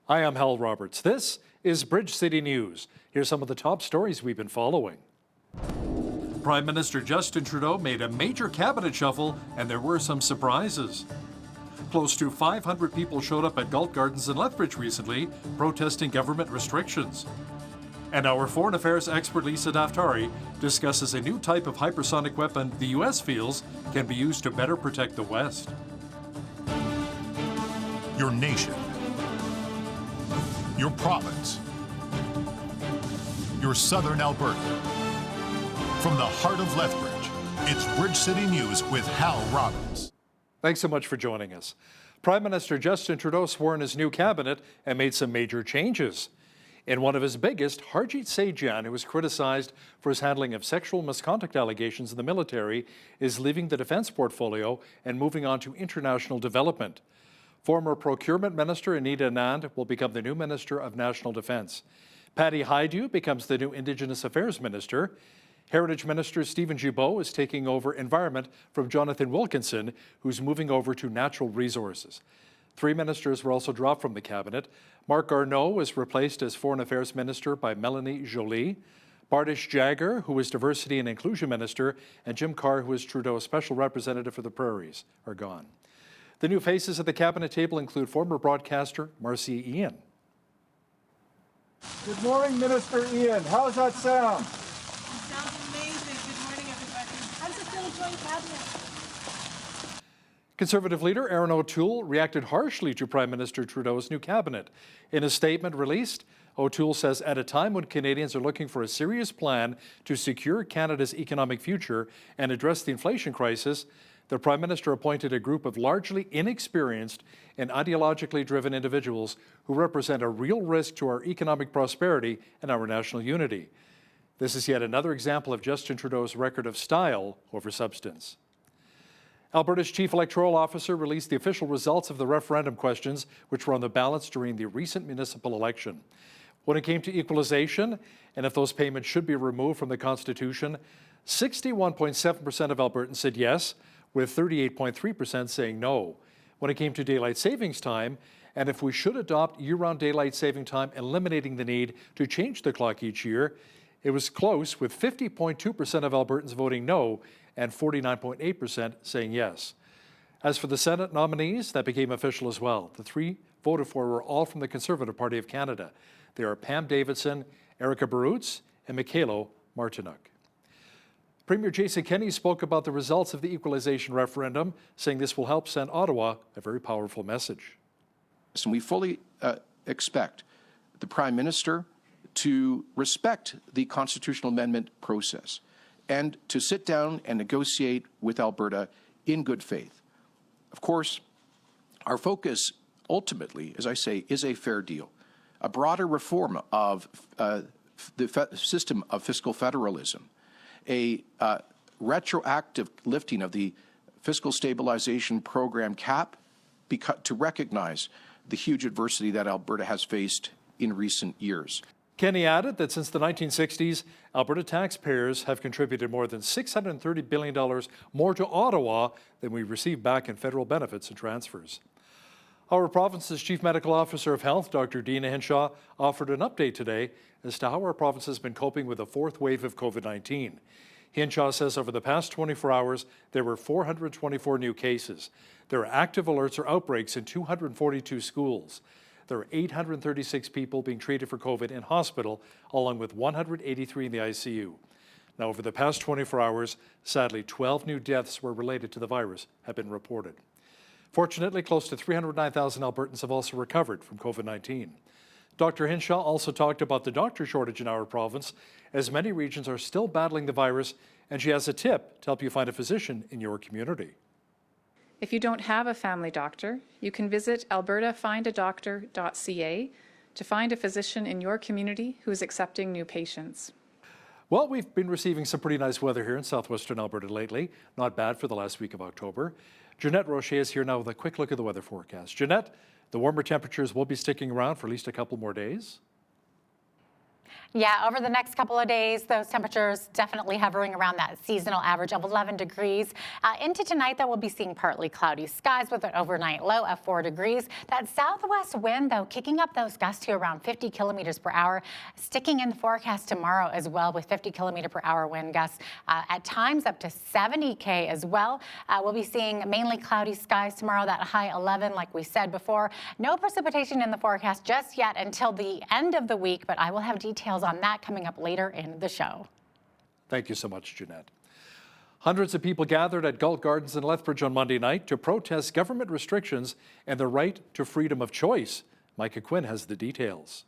Hi, I'm Hal Roberts. This is Bridge City News. Here's some of the top stories we've been following. Prime Minister Justin Trudeau made a major cabinet shuffle, and there were some surprises. Close to 500 people showed up at Galt Gardens in Lethbridge recently, protesting government restrictions. And our foreign affairs expert Lisa Daftari discusses a new type of hypersonic weapon the U.S. feels can be used to better protect the West. Your nation, your province, your southern Alberta. From the heart of Lethbridge, it's Bridge City News with Hal Robbins. Thanks so much for joining us. Prime Minister Justin Trudeau swore in his new cabinet and made some major changes. In one of his biggest, Harjit Sajjan, who was criticized for his handling of sexual misconduct allegations in the military, is leaving the defense portfolio and moving on to international development. Former Procurement Minister Anita Anand will become the new Minister of National Defense. Patty Hajdu becomes the new Indigenous Affairs Minister. Heritage Minister Stephen Gibault is taking over Environment from Jonathan Wilkinson, who's moving over to Natural Resources. 3 ministers were also dropped from the cabinet. Marc Garneau was replaced as Foreign Affairs Minister by Melanie Joly. Bardish Jagger, who was Diversity and Inclusion Minister, and Jim Carr, who is Trudeau's Special Representative for the Prairies, are gone. The new faces at the cabinet table include former broadcaster Marcia Ian. Good morning, Minister Ian. How's that sound? Sounds amazing. Good morning, everybody. How does it feel to join cabinet? Conservative leader Erin O'Toole reacted harshly to Prime Minister Trudeau's new cabinet. In a statement released, O'Toole says at a time when Canadians are looking for a serious plan to secure Canada's economic future and address the inflation crisis, the Prime Minister appointed a group of largely inexperienced and ideologically driven individuals who represent a real risk to our economic prosperity and our national unity. This is yet another example of Justin Trudeau's record of style over substance. Alberta's Chief Electoral Officer released the official results of the referendum questions which were on the ballots during the recent municipal election. When it came to equalization and if those payments should be removed from the Constitution, 61.7% of Albertans said yes, with 38.3% saying no. When it came to daylight savings time, and if we should adopt year-round daylight saving time, eliminating the need to change the clock each year, it was close, with 50.2% of Albertans voting no and 49.8% saying yes. As for the Senate nominees, that became official as well. The 3 voted for were all from the Conservative Party of Canada. They are Pam Davidson, Erica Barutz, and Michaelo Martinuk. Premier Jason Kenney spoke about the results of the equalization referendum, saying this will help send Ottawa a very powerful message. And we fully expect the Prime Minister to respect the constitutional amendment process and to sit down and negotiate with Alberta in good faith. Of course, our focus ultimately, as I say, is a fair deal, a broader reform of the system of fiscal federalism, a retroactive lifting of the fiscal stabilization program cap to recognize the huge adversity that Alberta has faced in recent years. Kenney added that since the 1960s, Alberta taxpayers have contributed more than $630 billion more to Ottawa than we receive back in federal benefits and transfers. Our province's Chief Medical Officer of Health, Dr. Deena Hinshaw, offered an update today as to how our province has been coping with the 4th wave of COVID-19. Hinshaw says over the past 24 hours, there were 424 new cases. There are active alerts or outbreaks in 242 schools. There are 836 people being treated for COVID in hospital, along with 183 in the ICU. Now, over the past 24 hours, sadly, 12 new deaths were related to the virus have been reported. Fortunately, close to 309,000 Albertans have also recovered from COVID-19. Dr. Hinshaw also talked about the doctor shortage in our province, as many regions are still battling the virus, and she has a tip to help you find a physician in your community. If you don't have a family doctor, you can visit albertafindadoctor.ca to find a physician in your community who is accepting new patients. Well, we've been receiving some pretty nice weather here in southwestern Alberta lately. Not bad for the last week of October. Jeanette Rocher is here now with a quick look at the weather forecast. Jeanette, the warmer temperatures will be sticking around for at least a couple more days. Yeah, over the next couple of days, those temperatures definitely hovering around that seasonal average of 11 degrees. Into tonight, though, we'll be seeing partly cloudy skies with an overnight low of 4 degrees. That southwest wind, though, kicking up those gusts to around 50 kilometers per hour, sticking in the forecast tomorrow as well with 50 kilometer per hour wind gusts, at times up to 70K as well. We'll be seeing mainly cloudy skies tomorrow, that high 11, like we said before. No precipitation in the forecast just yet until the end of the week, but I will have details on that coming up later in the show. Thank you so much, Jeanette. Hundreds of people gathered at Galt Gardens in Lethbridge on Monday night to protest government restrictions and the right to freedom of choice. Micah Quinn has the details.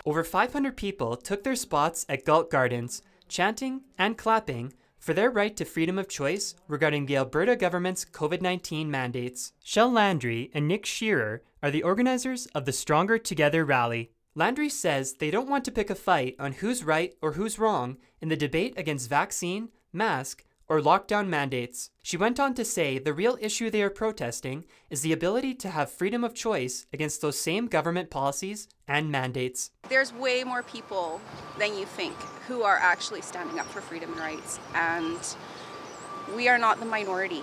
Over 500 people took their spots at Galt Gardens, chanting and clapping for their right to freedom of choice regarding the Alberta government's COVID-19 mandates. Shell Landry and Nick Shearer are the organizers of the Stronger Together rally. Landry says they don't want to pick a fight on who's right or who's wrong in the debate against vaccine, mask, or lockdown mandates. She went on to say the real issue they are protesting is the ability to have freedom of choice against those same government policies and mandates. There's way more people than you think who are actually standing up for freedom and rights, and we are not the minority.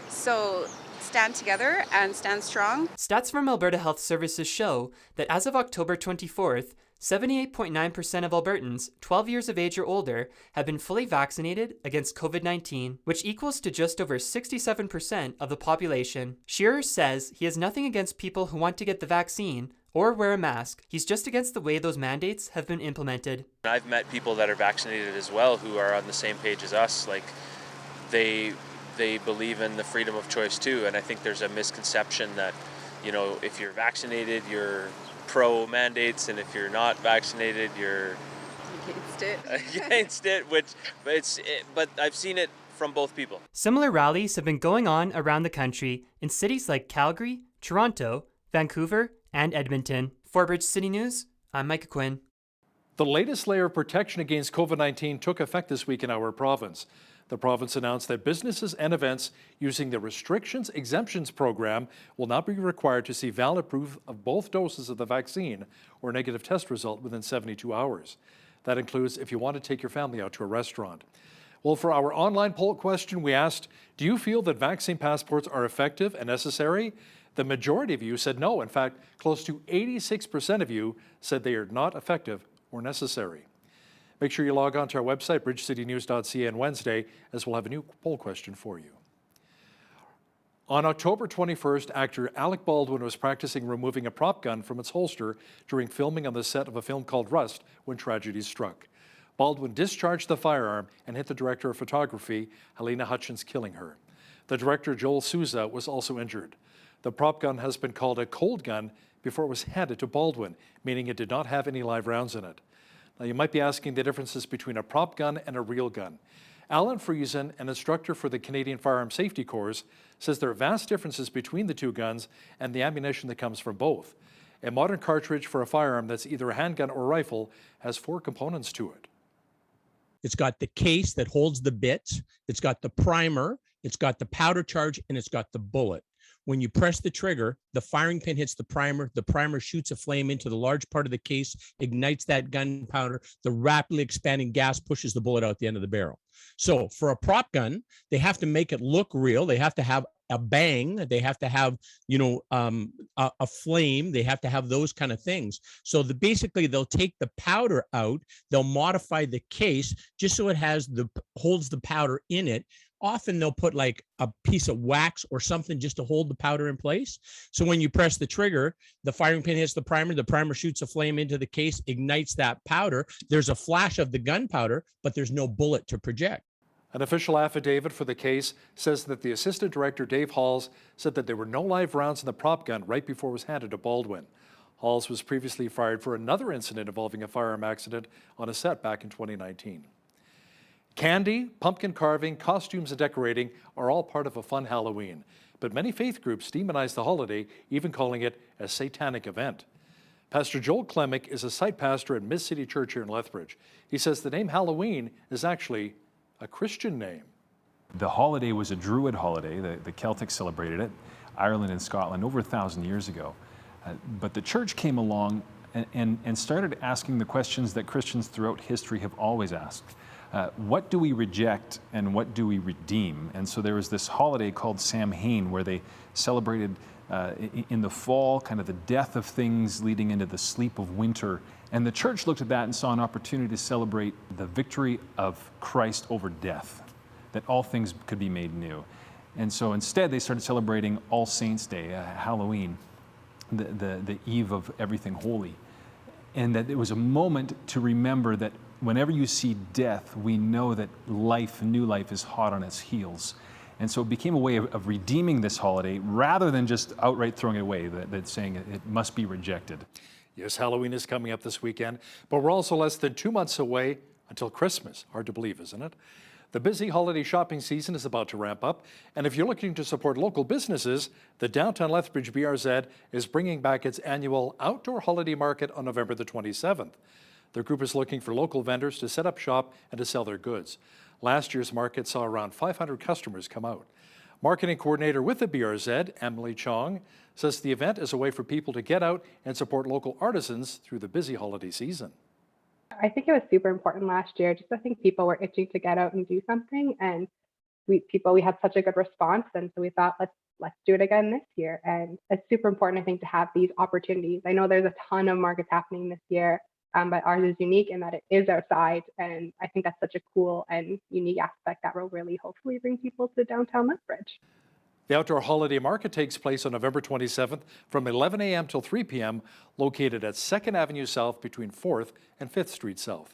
So stand together and stand strong. Stats from Alberta Health Services show that as of October 24th, 78.9% of Albertans 12 years of age or older have been fully vaccinated against COVID-19, which equals to just over 67% of the population. Shearer says he has nothing against people who want to get the vaccine or wear a mask. He's just against the way those mandates have been implemented. I've met people that are vaccinated as well who are on the same page as us. Like they believe in the freedom of choice too, and I think there's a misconception that, you know, if you're vaccinated, you're pro mandates, and if you're not vaccinated, you're against it. But I've seen it from both people. Similar rallies have been going on around the country in cities like Calgary, Toronto, Vancouver, and Edmonton. For Bridge City News, I'm Micah Quinn. The latest layer of protection against COVID-19 took effect this week in our province. The province announced that businesses and events using the Restrictions Exemptions program will not be required to see valid proof of both doses of the vaccine or a negative test result within 72 hours. That includes if you want to take your family out to a restaurant. Well, for our online poll question, we asked, do you feel that vaccine passports are effective and necessary? The majority of you said no. In fact, close to 86% of you said they are not effective or necessary. Make sure you log on to our website, bridgecitynews.ca, on Wednesday, as we'll have a new poll question for you. On October 21st, actor Alec Baldwin was practicing removing a prop gun from its holster during filming on the set of a film called Rust when tragedy struck. Baldwin discharged the firearm and hit the director of photography, Helena Hutchins, killing her. The director, Joel Souza, was also injured. The prop gun has been called a cold gun before it was handed to Baldwin, meaning it did not have any live rounds in it. Now, you might be asking the differences between a prop gun and a real gun. Alan Friesen, an instructor for the Canadian Firearm Safety Corps, says there are vast differences between the two guns and the ammunition that comes from both. A modern cartridge for a firearm that's either a handgun or rifle has 4 components to it. It's got the case that holds the bits, it's got the primer, it's got the powder charge, and it's got the bullet. When you press the trigger, the firing pin hits the primer shoots a flame into the large part of the case, ignites that gunpowder, the rapidly expanding gas pushes the bullet out the end of the barrel. So for a prop gun, they have to make it look real. They have to have a bang. They have to have, a flame. They have to have those kind of things. So basically they'll take the powder out, they'll modify the case just so it holds the powder in it. Often they'll put like a piece of wax or something just to hold the powder in place. So when you press the trigger, the firing pin hits the primer shoots a flame into the case, ignites that powder. There's a flash of the gunpowder, but there's no bullet to project. An official affidavit for the case says that the assistant director, Dave Halls, said that there were no live rounds in the prop gun right before it was handed to Baldwin. Halls was previously fired for another incident involving a firearm accident on a set back in 2019. Candy, pumpkin carving, costumes, and decorating are all part of a fun Halloween. But many faith groups demonize the holiday, even calling it a satanic event. Pastor Joel Klemick is a site pastor at Mid-City Church here in Lethbridge. He says the name Halloween is actually a Christian name. The holiday was a Druid holiday. The Celtics celebrated it, Ireland and Scotland, over 1,000 years ago. But the church came along and started asking the questions that Christians throughout history have always asked. What do we reject and what do we redeem? And so there was this holiday called Samhain where they celebrated in the fall kind of the death of things leading into the sleep of winter. And the church looked at that and saw an opportunity to celebrate the victory of Christ over death, that all things could be made new. And so instead they started celebrating All Saints' Day, Halloween, the eve of everything holy. And that it was a moment to remember that whenever you see death, we know that life, new life, is hot on its heels. And so it became a way of redeeming this holiday rather than just outright throwing it away, that saying it must be rejected. Yes, Halloween is coming up this weekend, but we're also less than 2 months away until Christmas. Hard to believe, isn't it? The busy holiday shopping season is about to ramp up, and if you're looking to support local businesses, the Downtown Lethbridge BRZ is bringing back its annual outdoor holiday market on November the 27th. The group is looking for local vendors to set up shop and to sell their goods. Last year's market saw around 500 customers come out. Marketing coordinator with the BRZ, Emily Chong, says the event is a way for people to get out and support local artisans through the busy holiday season. I think it was super important last year. Just I think people were itching to get out and do something, and we had such a good response, and so we thought let's do it again this year. And it's super important, I think, to have these opportunities. I know there's a ton of markets happening this year, but ours is unique in that it is outside, and I think that's such a cool and unique aspect that will really hopefully bring people to downtown Lethbridge. The outdoor holiday market takes place on November 27th from 11 a.m. till 3 p.m., located at 2nd Avenue South between 4th and 5th Street South.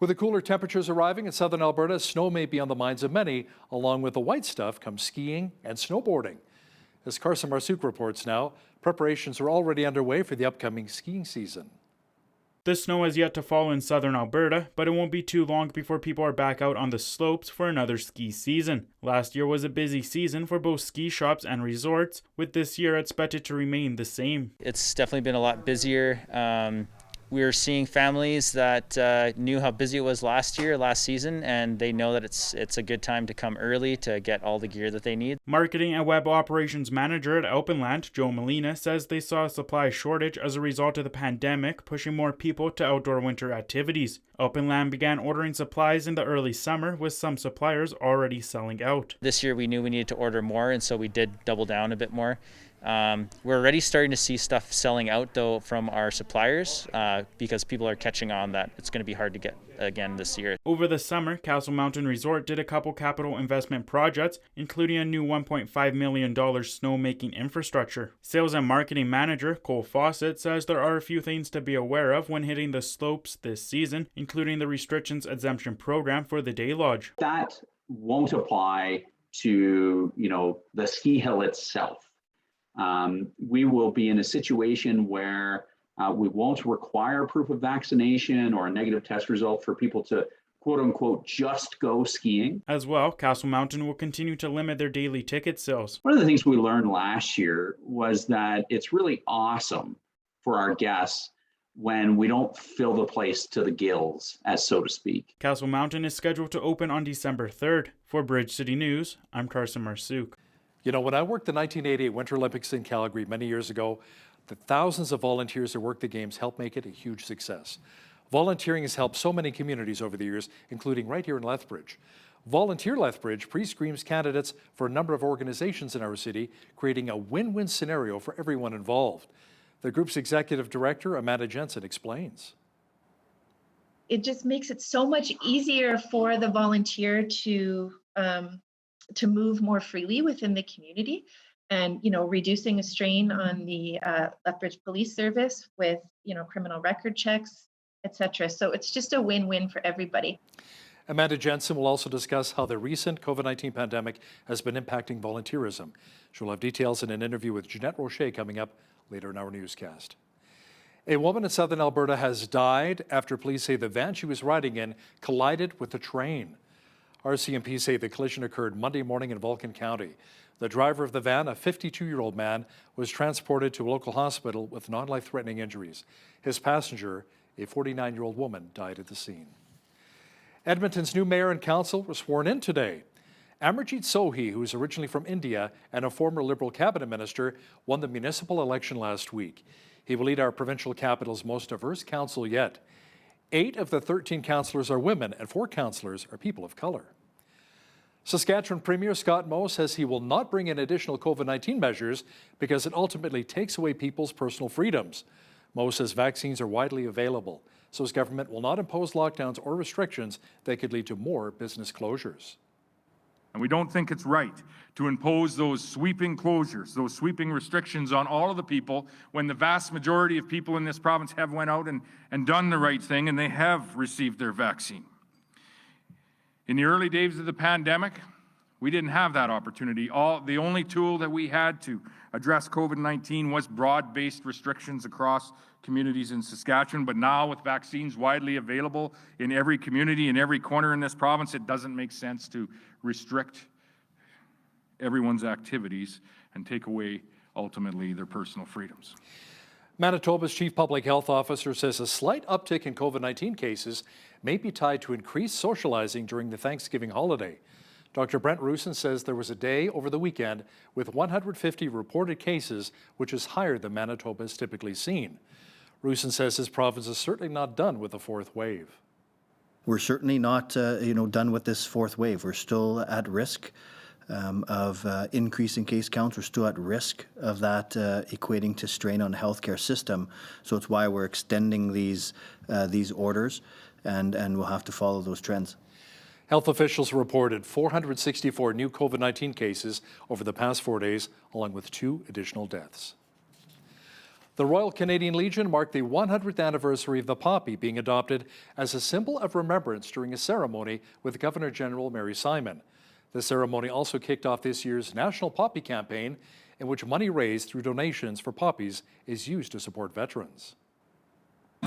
With the cooler temperatures arriving in southern Alberta, snow may be on the minds of many. Along with the white stuff comes skiing and snowboarding. As Carson Marsouk reports now, preparations are already underway for the upcoming skiing season. The snow has yet to fall in southern Alberta, but it won't be too long before people are back out on the slopes for another ski season. Last year was a busy season for both ski shops and resorts, with this year expected to remain the same. It's definitely been a lot busier. We're seeing families that knew how busy it was last season, and they know that it's a good time to come early to get all the gear that they need. Marketing and web operations manager at Alpenland, Joe Molina, says they saw a supply shortage as a result of the pandemic, pushing more people to outdoor winter activities. Alpenland began ordering supplies in the early summer, with some suppliers already selling out. This year we knew we needed to order more, and so we did double down a bit more. We're already starting to see stuff selling out though from our suppliers because people are catching on that it's going to be hard to get again this year. Over the summer, Castle Mountain Resort did a couple capital investment projects, including a new $1.5 million snowmaking infrastructure. Sales and marketing manager Cole Fawcett says there are a few things to be aware of when hitting the slopes this season, including the restrictions exemption program for the day lodge. That won't apply to, the ski hill itself. We will be in a situation where we won't require proof of vaccination or a negative test result for people to, quote unquote, just go skiing. As well, Castle Mountain will continue to limit their daily ticket sales. One of the things we learned last year was that it's really awesome for our guests when we don't fill the place to the gills, as so to speak. Castle Mountain is scheduled to open on December 3rd. For Bridge City News, I'm Carson Marsouk. You know, when I worked the 1988 Winter Olympics in Calgary many years ago, the thousands of volunteers who worked the Games helped make it a huge success. Volunteering has helped so many communities over the years, including right here in Lethbridge. Volunteer Lethbridge pre-screens candidates for a number of organizations in our city, creating a win-win scenario for everyone involved. The group's executive director, Amanda Jensen, explains. It just makes it so much easier for the volunteer to move more freely within the community, and reducing a strain on the Lethbridge Police Service with criminal record checks, etc. So it's just a win-win for everybody. Amanda Jensen will also discuss how the recent COVID-19 pandemic has been impacting volunteerism. She'll have details in an interview with Jeanette Rocher coming up later in our newscast. A woman in southern Alberta has died after police say the van she was riding in collided with a train. RCMP say the collision occurred Monday morning in Vulcan County. The driver of the van, a 52-year-old man, was transported to a local hospital with non-life-threatening injuries. His passenger, a 49-year-old woman, died at the scene. Edmonton's new mayor and council were sworn in today. Amarjeet Sohi, who is originally from India and a former Liberal cabinet minister, won the municipal election last week. He will lead our provincial capital's most diverse council yet. 8 of the 13 councillors are women and 4 councillors are people of colour. Saskatchewan Premier Scott Moe says he will not bring in additional COVID-19 measures because it ultimately takes away people's personal freedoms. Moe says vaccines are widely available, so his government will not impose lockdowns or restrictions that could lead to more business closures. And we don't think it's right to impose those sweeping closures, those sweeping restrictions on all of the people when the vast majority of people in this province have went out and done the right thing and they have received their vaccine. In the early days of the pandemic, we didn't have that opportunity. The only tool that we had to address COVID-19 was broad-based restrictions across communities in Saskatchewan. But now with vaccines widely available in every community, in every corner in this province, it doesn't make sense to restrict everyone's activities and take away, ultimately, their personal freedoms. Manitoba's Chief Public Health Officer says a slight uptick in COVID-19 cases may be tied to increased socializing during the Thanksgiving holiday. Dr. Brent Rusin says there was a day over the weekend with 150 reported cases, which is higher than Manitoba has typically seen. Rusin says his province is certainly not done with the 4th wave. We're certainly not, done with this 4th wave. We're still at risk of increasing case counts. We're still at risk of that equating to strain on the healthcare system. So it's why we're extending these orders, and we'll have to follow those trends. Health officials reported 464 new COVID-19 cases over the past 4 days, along with 2 additional deaths. The Royal Canadian Legion marked the 100th anniversary of the poppy being adopted as a symbol of remembrance during a ceremony with Governor General Mary Simon. The ceremony also kicked off this year's National Poppy Campaign, in which money raised through donations for poppies is used to support veterans.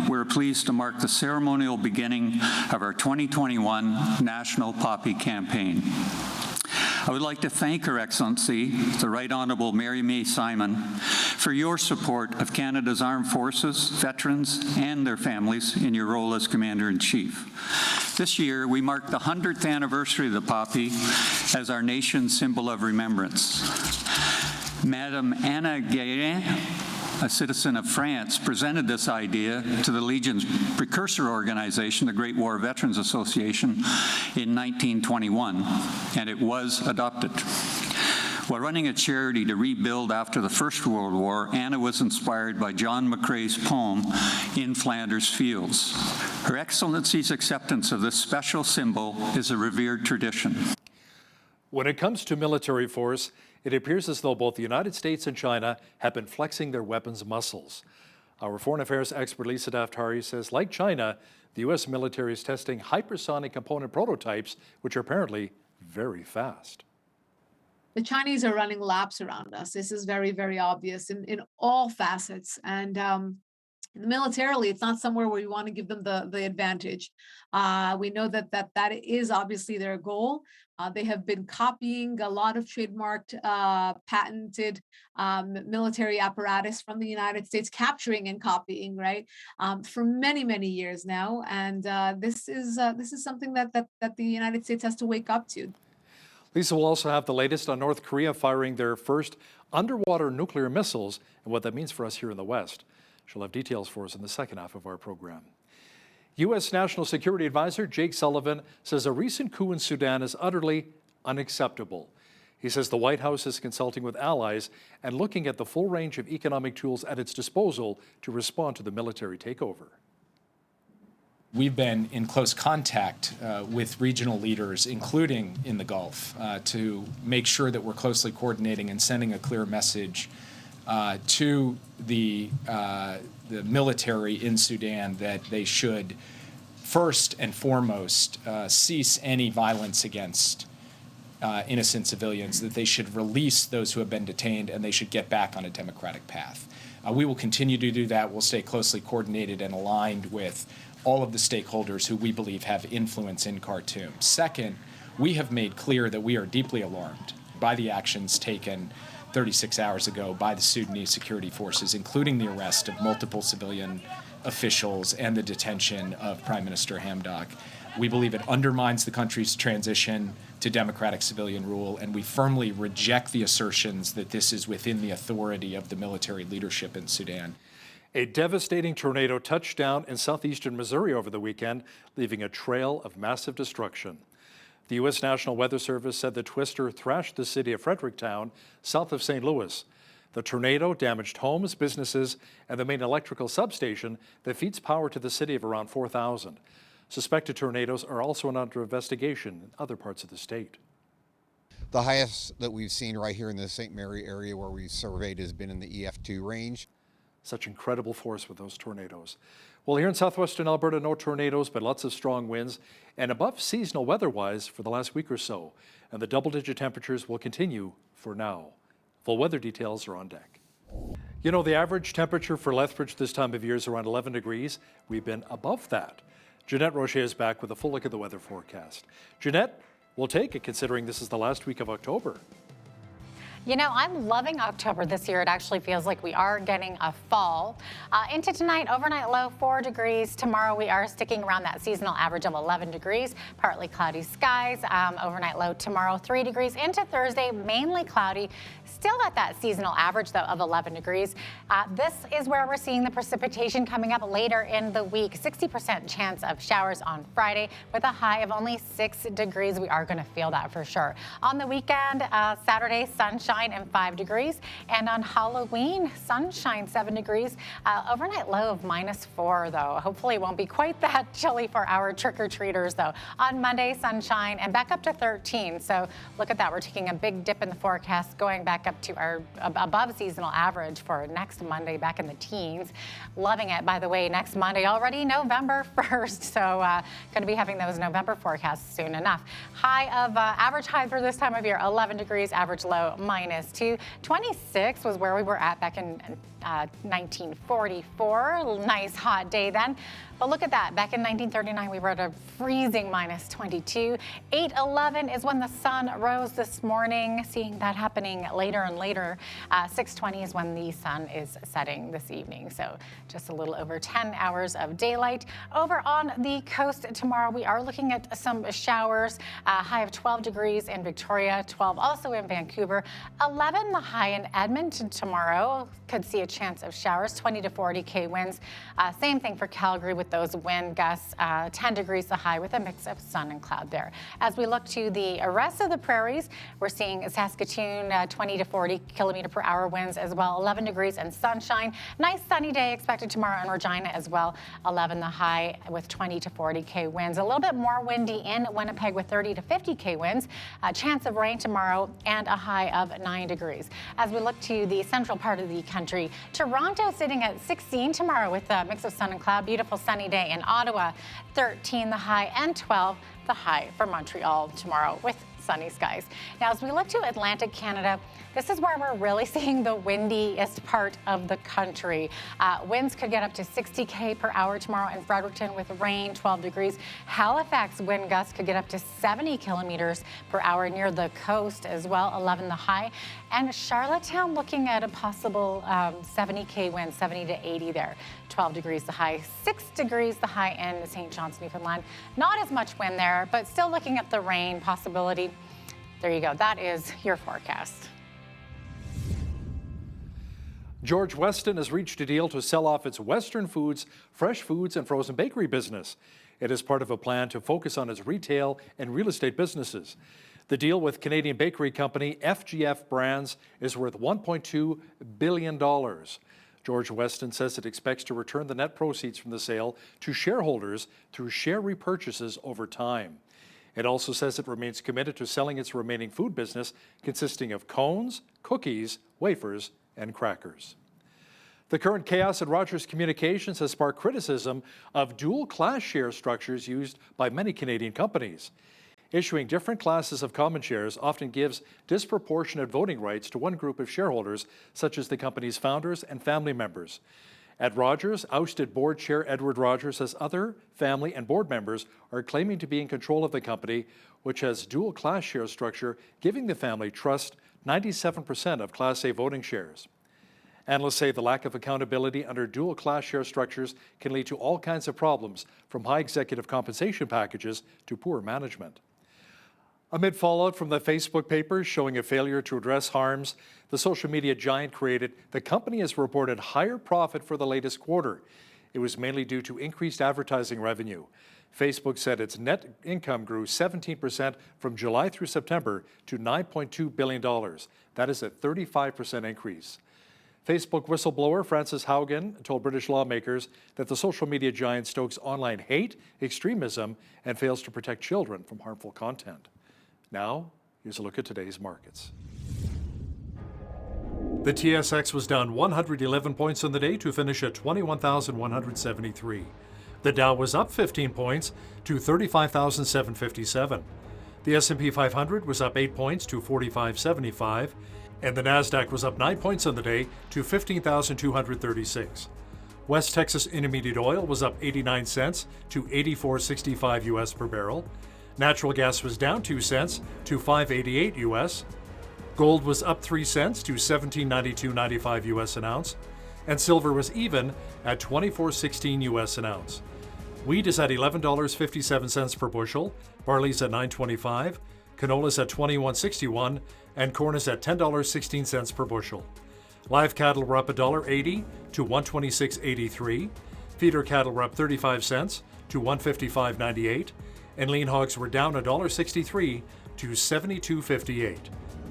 We're pleased to mark the ceremonial beginning of our 2021 National Poppy Campaign. I would like to thank Her Excellency, the Right Honourable Mary May Simon, for your support of Canada's Armed Forces, veterans, and their families in your role as Commander-in-Chief. This year, we mark the 100th anniversary of the poppy as our nation's symbol of remembrance. Madame Anna Guérin, a citizen of France, presented this idea to the Legion's precursor organization, the Great War Veterans Association, in 1921, and it was adopted. While running a charity to rebuild after the First World War, Anna was inspired by John McCrae's poem, In Flanders Fields. Her Excellency's acceptance of this special symbol is a revered tradition. When it comes to military force, it appears as though both the United States and China have been flexing their weapons muscles. Our foreign affairs expert Lisa Daftari says, like China, the U.S. military is testing hypersonic component prototypes, which are apparently very fast. The Chinese are running laps around us. This is very, very obvious in all facets. And militarily, it's not somewhere where we want to give them the advantage. We know that is obviously their goal. They have been copying a lot of trademarked, patented military apparatus from the United States, capturing and copying, right, for many, many years now. And this is something that the United States has to wake up to. Lisa will also have the latest on North Korea firing their first underwater nuclear missiles and what that means for us here in the West. She'll have details for us in the second half of our program. U.S. National Security Advisor Jake Sullivan says a recent coup in Sudan is utterly unacceptable. He says the White House is consulting with allies and looking at the full range of economic tools at its disposal to respond to the military takeover. We've been in close contact with regional leaders, including in the Gulf, to make sure that we're closely coordinating and sending a clear message to the military in Sudan that they should first and foremost cease any violence against innocent civilians, that they should release those who have been detained, and they should get back on a democratic path. We will continue to do that. We'll stay closely coordinated and aligned with all of the stakeholders who we believe have influence in Khartoum. Second, we have made clear that we are deeply alarmed by the actions taken 36 hours ago by the Sudanese security forces, including the arrest of multiple civilian officials and the detention of Prime Minister Hamdok. We believe it undermines the country's transition to democratic civilian rule, and we firmly reject the assertions that this is within the authority of the military leadership in Sudan. A devastating tornado touched down in southeastern Missouri over the weekend, leaving a trail of massive destruction. The U.S. National Weather Service said the twister thrashed the city of Fredericktown, south of St. Louis. The tornado damaged homes, businesses, and the main electrical substation that feeds power to the city of around 4,000. Suspected tornadoes are also under investigation in other parts of the state. The highest that we've seen right here in the St. Mary area where we've surveyed has been in the EF2 range. Such incredible force with those tornadoes. Well, here in southwestern Alberta, no tornadoes, but lots of strong winds and above seasonal weather-wise for the last week or so. And the double-digit temperatures will continue for now. Full weather details are on deck. You know, the average temperature for Lethbridge this time of year is around 11 degrees. We've been above that. Jeanette Rocher is back with a full look at the weather forecast. Jeanette, we'll take it considering this is the last week of October. You know, I'm loving October this year. It actually feels like we are getting a fall. Into tonight, overnight low 4 degrees. Tomorrow we are sticking around that seasonal average of 11 degrees. Partly cloudy skies. Overnight low tomorrow 3 degrees. Into Thursday, mainly cloudy. Still at that seasonal average though of 11 degrees. This is where we're seeing the precipitation coming up later in the week. 60% chance of showers on Friday with a high of only 6 degrees. We are going to feel that for sure. On the weekend, Saturday, sunshine and 5 degrees. And on Halloween, sunshine 7 degrees. Overnight low of -4 though. Hopefully it won't be quite that chilly for our trick-or-treaters though. On Monday, sunshine and back up to 13. So look at that. We're taking a big dip in the forecast, going back up to our above seasonal average for next Monday, back in the teens. Loving it, by the way, next Monday, already November 1st. So going to be having those November forecasts soon enough. High of average high for this time of year, 11 degrees, average low -2. 26 was where we were at back in 1944. Nice hot day then. But look at that. Back in 1939, we were at a freezing -22. 8:11 is when the sun rose this morning. Seeing that happening later and later. 6:20 is when the sun is setting this evening. So just a little over 10 hours of daylight. Over on the coast tomorrow, we are looking at some showers. High of 12 degrees in Victoria, 12 also in Vancouver. 11 the high in Edmonton tomorrow. Could see a chance of showers, 20 to 40 K winds. Same thing for Calgary with those wind gusts, 10 degrees the high with a mix of sun and cloud there. As we look to the rest of the prairies, we're seeing Saskatoon 20 to 40 kilometer per hour winds as well, 11 degrees and sunshine. Nice sunny day expected tomorrow in Regina as well, 11 the high with 20 to 40 K winds. A little bit more windy in Winnipeg with 30 to 50 K winds. A chance of rain tomorrow and a high of 9 degrees. As we look to the central part of the country, Toronto sitting at 16 tomorrow with a mix of sun and cloud. Beautiful sunny day in Ottawa, 13 the high and 12 the high for Montreal tomorrow with sunny skies. Now, as we look to Atlantic Canada, this is where we're really seeing the windiest part of the country. Winds could get up to 60 K per hour tomorrow in Fredericton with rain, 12 degrees. Halifax wind gusts could get up to 70 kilometers per hour near the coast as well, 11 the high. And Charlottetown looking at a possible 70 K wind, 70 to 80 there. 12 degrees the high, 6 degrees the high in St. John's, Newfoundland. Not as much wind there, but still looking at the rain possibility. There you go. That is your forecast. George Weston has reached a deal to sell off its Western Foods, fresh foods, and frozen bakery business. It is part of a plan to focus on its retail and real estate businesses. The deal with Canadian bakery company FGF Brands is worth $1.2 billion. George Weston says it expects to return the net proceeds from the sale to shareholders through share repurchases over time. It also says it remains committed to selling its remaining food business consisting of cones, cookies, wafers, and crackers. The current chaos at Rogers Communications has sparked criticism of dual class share structures used by many Canadian companies. Issuing different classes of common shares often gives disproportionate voting rights to one group of shareholders, such as the company's founders and family members. At Rogers, ousted board chair Edward Rogers says other family and board members are claiming to be in control of the company, which has dual class share structure, giving the family trust 97% of Class A voting shares. Analysts say the lack of accountability under dual class share structures can lead to all kinds of problems, from high executive compensation packages to poor management. Amid fallout from the Facebook papers showing a failure to address harms the social media giant created, the company has reported higher profit for the latest quarter. It was mainly due to increased advertising revenue. Facebook said its net income grew 17% from July through September to $9.2 billion. That is a 35% increase. Facebook whistleblower Frances Haugen told British lawmakers that the social media giant stokes online hate, extremism, and fails to protect children from harmful content. Now, here's a look at today's markets. The TSX was down 111 points on the day to finish at 21,173. The Dow was up 15 points to 35,757. The S&P 500 was up 8 points to 4575, and the Nasdaq was up 9 points on the day to 15,236. West Texas Intermediate Oil was up 89 cents to 84.65 US per barrel. Natural gas was down 2 cents to 5.88 US. Gold was up 3 cents to 17.92.95 US an ounce, and silver was even at 24.16 US an ounce. Wheat is at $11.57 per bushel, barley's at $9.25, canola's at $21.61, and corn is at $10.16 per bushel. Live cattle were up $1.80 to $126.83, feeder cattle were up 35 cents to $155.98, and lean hogs were down $1.63 to $72.58.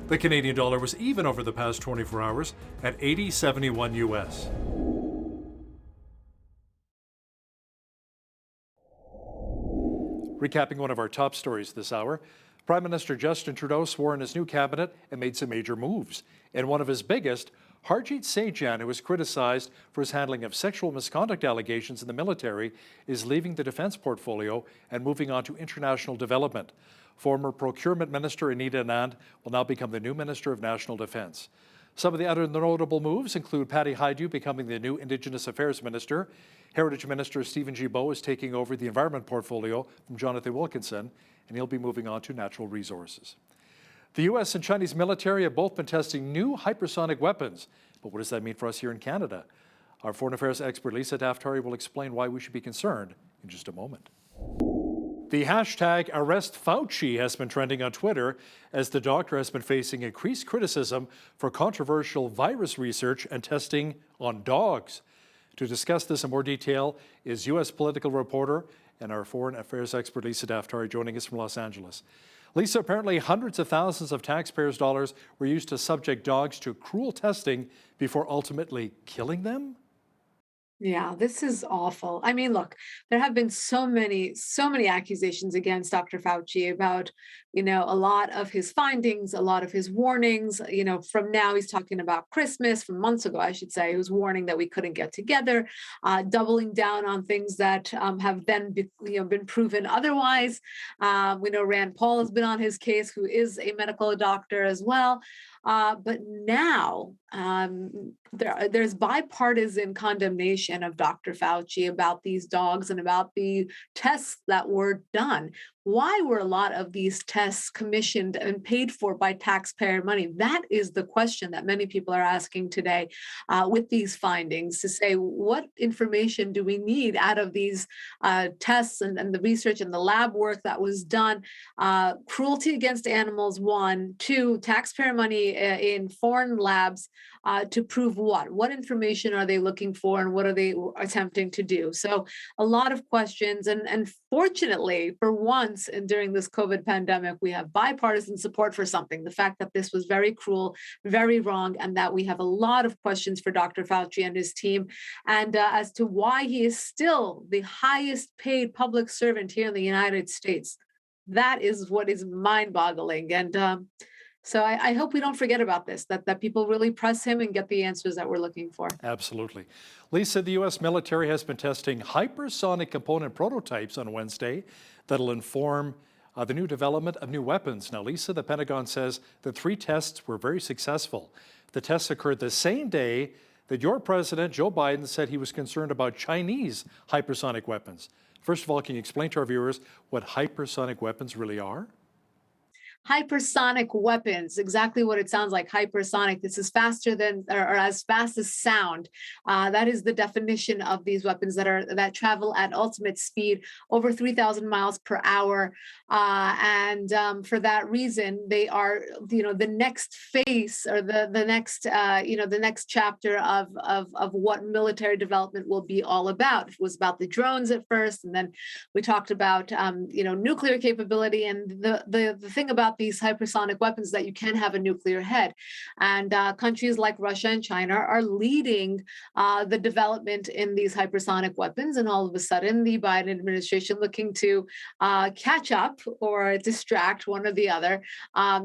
The Canadian dollar was even over the past 24 hours at 80.71 US. Recapping one of our top stories this hour, Prime Minister Justin Trudeau swore in his new cabinet and made some major moves. And one of his biggest, Harjit Sajjan, who was criticized for his handling of sexual misconduct allegations in the military, is leaving the defense portfolio and moving on to international development. Former Procurement Minister Anita Anand will now become the new Minister of National Defense. Some of the other notable moves include Patty Hajdu becoming the new Indigenous Affairs Minister. Heritage Minister Stephen Gibault is taking over the environment portfolio from Jonathan Wilkinson, and he'll be moving on to natural resources. The U.S. and Chinese military have both been testing new hypersonic weapons. But what does that mean for us here in Canada? Our foreign affairs expert Lisa Daftari will explain why we should be concerned in just a moment. The hashtag #ArrestFauci has been trending on Twitter as the doctor has been facing increased criticism for controversial virus research and testing on dogs. To discuss this in more detail is U.S. political reporter and our foreign affairs expert Lisa Daftari joining us from Los Angeles. Lisa, apparently hundreds of thousands of taxpayers' dollars were used to subject dogs to cruel testing before ultimately killing them? Yeah, this is awful. I mean, look, there have been so many accusations against Dr. Fauci about, a lot of his findings, a lot of his warnings. From now he's talking about Christmas, from months ago, I should say, he was warning that we couldn't get together, doubling down on things that have then been proven otherwise. We know Rand Paul has been on his case, who is a medical doctor as well. But now there's bipartisan condemnation of Dr. Fauci about these dogs and about the tests that were done. Why were a lot of these tests commissioned and paid for by taxpayer money? That is the question that many people are asking today with these findings, to say, what information do we need out of these tests and the research and the lab work that was done? Cruelty against animals, 1, 2, taxpayer money in foreign labs to prove what? What information are they looking for and what are they attempting to do? So a lot of questions. And fortunately, for once, and during this COVID pandemic, we have bipartisan support for something. The fact that this was very cruel, very wrong, and that we have a lot of questions for Dr. Fauci and his team, and as to why he is still the highest paid public servant here in the United States. That is what is mind-boggling. And so I hope we don't forget about this, that people really press him and get the answers that we're looking for. Absolutely. Lisa, the U.S. military has been testing hypersonic component prototypes on Wednesday that'll inform the new development of new weapons. Now, Lisa, the Pentagon says the 3 tests were very successful. The tests occurred the same day that your president, Joe Biden, said he was concerned about Chinese hypersonic weapons. First of all, can you explain to our viewers what hypersonic weapons really are? hypersonic weapons, exactly what it sounds like, hypersonic. This is faster than, or as fast as sound. That is the definition of these weapons that travel at ultimate speed, over 3,000 miles per hour. For that reason, they are, the next phase, or the next chapter of what military development will be all about. It was about the drones at first, and then we talked about nuclear capability. And the thing about these hypersonic weapons that you can have a nuclear head, and countries like Russia and China are leading the development in these hypersonic weapons. And all of a sudden, the Biden administration, looking to catch up or distract, one or the other,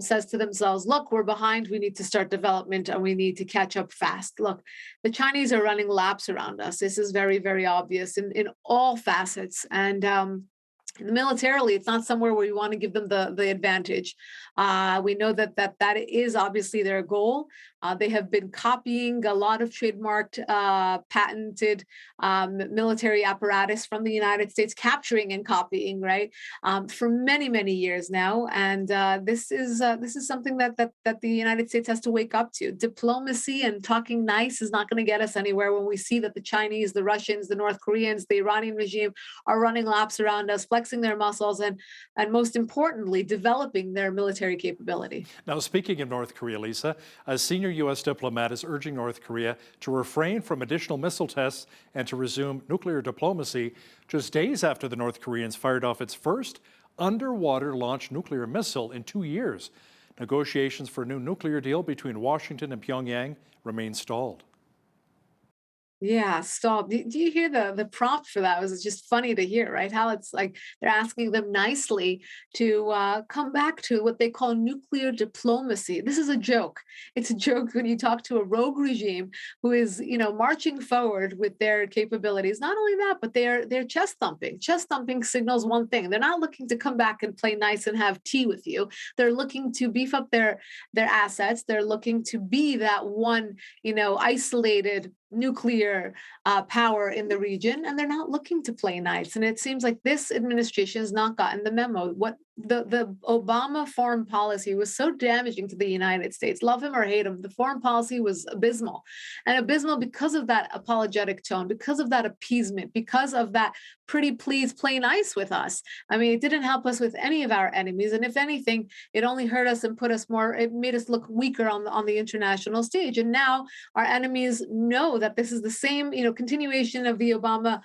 says to themselves, look, we're behind, we need to start development, and we need to catch up fast. Look, the Chinese are running laps around us. This is very, very obvious in all facets. And militarily, it's not somewhere where you want to give them the advantage. We know that is obviously their goal. They have been copying a lot of trademarked, patented military apparatus from the United States, capturing and copying, right, for many, many years now. And this is something that the United States has to wake up to. Diplomacy and talking nice is not going to get us anywhere when we see that the Chinese, the Russians, the North Koreans, the Iranian regime are running laps around us, flexing their muscles, and most importantly, developing their military capability. Now, speaking of North Korea, Lisa, a senior U.S. diplomat is urging North Korea to refrain from additional missile tests and to resume nuclear diplomacy just days after the North Koreans fired off its first underwater launched nuclear missile in 2 years. Negotiations for a new nuclear deal between Washington and Pyongyang remain stalled. Yeah, stop. Do you hear the prompt for that? It was just funny to hear, right? How it's like they're asking them nicely to come back to what they call nuclear diplomacy. This is a joke. It's a joke when you talk to a rogue regime who is, marching forward with their capabilities. Not only that, but they're chest thumping. Chest thumping signals one thing. They're not looking to come back and play nice and have tea with you. They're looking to beef up their assets. They're looking to be that one, isolated nuclear power in the region, and they're not looking to play nice. And it seems like this administration has not gotten the memo. What the Obama foreign policy was so damaging to the United States. Love him or hate him, the foreign policy was abysmal. And abysmal because of that apologetic tone, because of that appeasement, because of that pretty please play nice with us. I mean, it didn't help us with any of our enemies. And if anything, it only hurt us and it made us look weaker on the international stage. And now our enemies know that this is the same, continuation of the Obama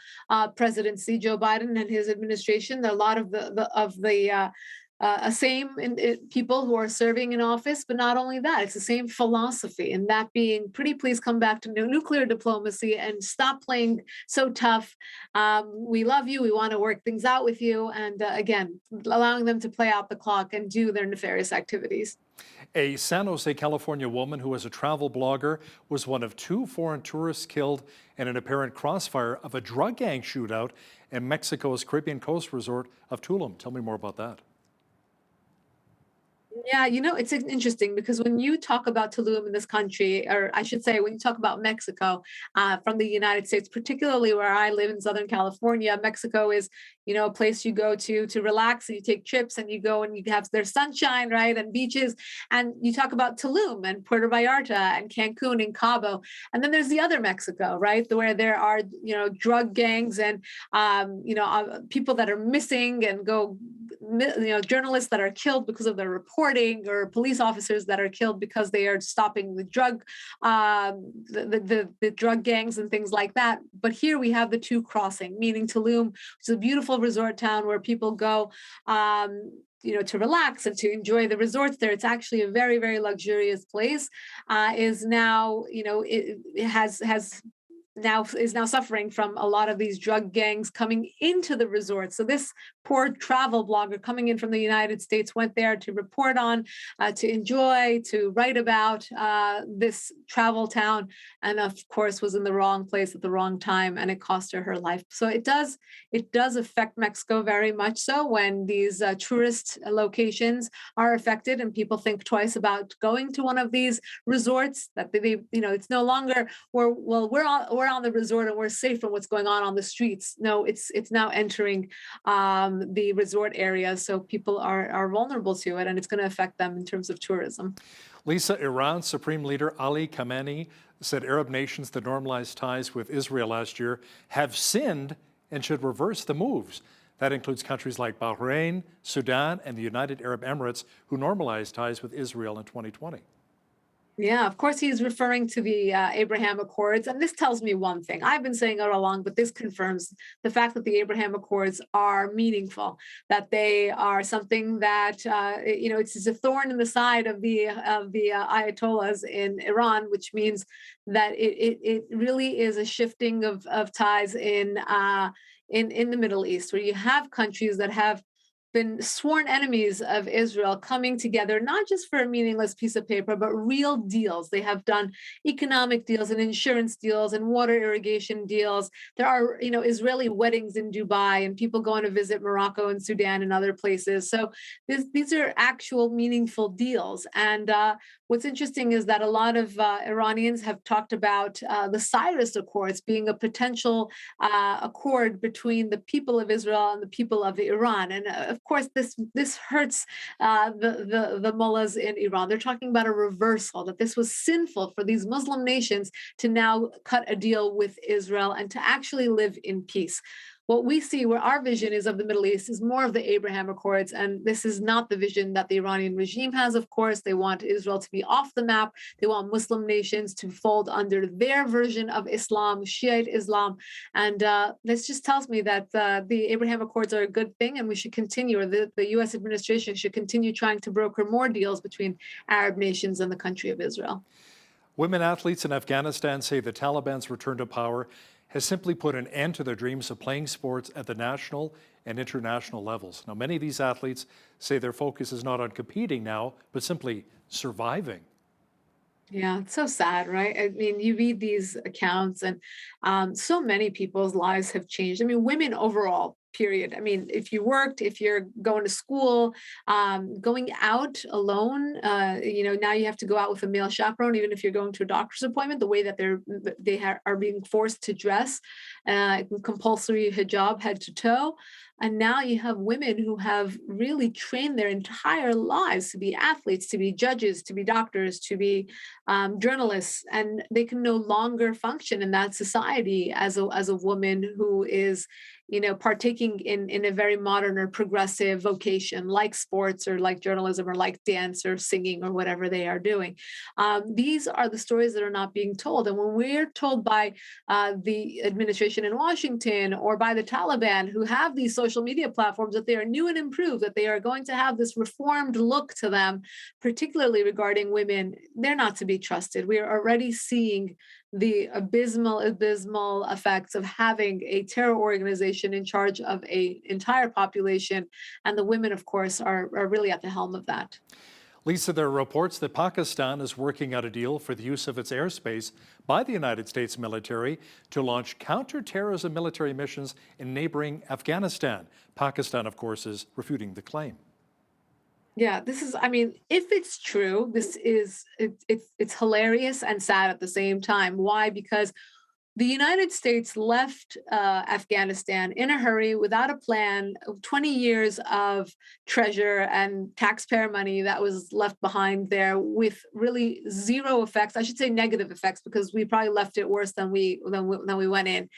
presidency, Joe Biden and his administration. A lot of the same people who are serving in office, but not only that, it's the same philosophy, and that being pretty please come back to nuclear diplomacy and stop playing so tough. We love you, we want to work things out with you, and again, allowing them to play out the clock and do their nefarious activities. A San Jose, California woman who was a travel blogger was one of 2 foreign tourists killed in an apparent crossfire of a drug gang shootout in Mexico's Caribbean coast resort of Tulum. Tell me more about that. Yeah, it's interesting because when you talk about Tulum in this country, or I should say, when you talk about Mexico from the United States, particularly where I live in Southern California, Mexico is, a place you go to relax, and you take trips, and you go and you have their sunshine, right, and beaches. And you talk about Tulum and Puerto Vallarta and Cancun and Cabo. And then there's the other Mexico, right, where there are, drug gangs and, people that are missing and journalists that are killed because of their reporting, or police officers that are killed because they are stopping the drug, the drug gangs and things like that. But here we have the 2 crossing, meaning Tulum, which is a beautiful resort town where people go, to relax and to enjoy the resorts there. It's actually a very, very luxurious place. Is now, is now suffering from a lot of these drug gangs coming into the resort. So this poor travel blogger coming in from the United States went there to report on, to enjoy, to write about this travel town, and of course was in the wrong place at the wrong time, and it cost her life. So it does affect Mexico very much so when these tourist locations are affected, and people think twice about going to one of these resorts. That they it's no longer we're on the resort and we're safe from what's going on the streets. No, it's now entering the resort area, so people are vulnerable to it, and it's going to affect them in terms of tourism. Lisa, Iran's Supreme Leader Ali Khamenei said Arab nations that normalized ties with Israel last year have sinned and should reverse the moves. That includes countries like Bahrain, Sudan, and the United Arab Emirates, who normalized ties with Israel in 2020. Yeah, of course, he's referring to the Abraham Accords. And this tells me one thing. I've been saying it all along, but this confirms the fact that the Abraham Accords are meaningful, that they are something that, it's a thorn in the side of the Ayatollahs in Iran, which means that it really is a shifting of ties in the Middle East, where you have countries that have been sworn enemies of Israel coming together, not just for a meaningless piece of paper, but real deals. They have done economic deals and insurance deals and water irrigation deals. There are, Israeli weddings in Dubai and people going to visit Morocco and Sudan and other places. So these are actual meaningful deals. And what's interesting is that a lot of Iranians have talked about the Cyrus Accords being a potential accord between the people of Israel and the people of Iran. And of course, this hurts the mullahs in Iran. They're talking about a reversal, that this was sinful for these Muslim nations to now cut a deal with Israel and to actually live in peace. What we see, where our vision is of the Middle East, is more of the Abraham Accords. And this is not the vision that the Iranian regime has, of course. They want Israel to be off the map. They want Muslim nations to fold under their version of Islam, Shiite Islam. And this just tells me that the Abraham Accords are a good thing, and we should continue, or the U.S. administration should continue trying to broker more deals between Arab nations and the country of Israel. Women athletes in Afghanistan say the Taliban's return to power has simply put an end to their dreams of playing sports at the national and international levels. Now, many of these athletes say their focus is not on competing now, but simply surviving. Yeah, it's so sad, right? I mean, you read these accounts and so many people's lives have changed. I mean, women overall, period. I mean, if you worked, if you're going to school, going out alone, now you have to go out with a male chaperone, even if you're going to a doctor's appointment, the way that are being forced to dress, compulsory hijab head to toe. And now you have women who have really trained their entire lives to be athletes, to be judges, to be doctors, to be journalists, and they can no longer function in that society as a woman who is, partaking in a very modern or progressive vocation like sports or like journalism or like dance or singing or whatever they are doing. These are the stories that are not being told. And when we're told by the administration in Washington or by the Taliban, who have these social media platforms, that they are new and improved, that they are going to have this reformed look to them, particularly regarding women, they're not to be trusted. We are already seeing the abysmal effects of having a terror organization in charge of an entire population. And the women, of course, are really at the helm of that. Lisa, there are reports that Pakistan is working out a deal for the use of its airspace by the United States military to launch counterterrorism military missions in neighboring Afghanistan. Pakistan, of course, is refuting the claim. Yeah, if it's true, it's hilarious and sad at the same time. Why? Because the United States left Afghanistan in a hurry, without a plan, 20 years of treasure and taxpayer money that was left behind there with really zero effects. I should say negative effects, because we probably left it worse than we went in.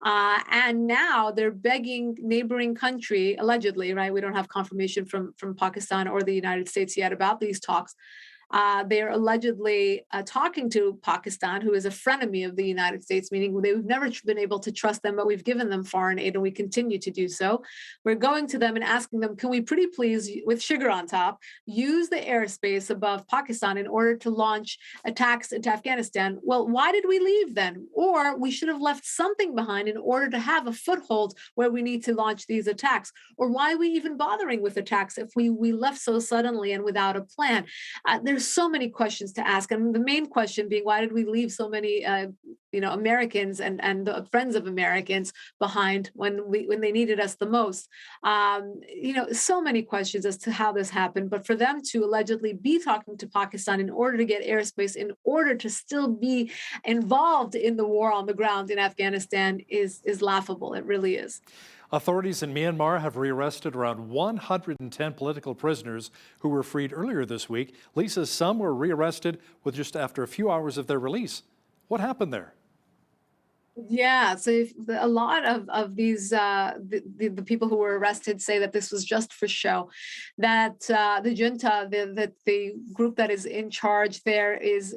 And now they're begging neighboring country, allegedly, right? We don't have confirmation from Pakistan or the United States yet about these talks. They're allegedly talking to Pakistan, who is a frenemy of the United States, meaning they've never been able to trust them, but we've given them foreign aid and we continue to do so. We're going to them and asking them, can we pretty please, with sugar on top, use the airspace above Pakistan in order to launch attacks into Afghanistan? Well, why did we leave then? Or we should have left something behind in order to have a foothold where we need to launch these attacks. Or why are we even bothering with attacks if we left so suddenly and without a plan? There's there's so many questions to ask, and the main question being, why did we leave so many Americans and the friends of Americans behind when they needed us the most? So many questions as to how this happened, but for them to allegedly be talking to Pakistan in order to get airspace, in order to still be involved in the war on the ground in Afghanistan is laughable. It really is. Authorities in Myanmar have rearrested around 110 political prisoners who were freed earlier this week. Lisa, some were rearrested with just after a few hours of their release. What happened there? Yeah, so a lot of these the people who were arrested say that this was just for show, that the junta, the group that is in charge there is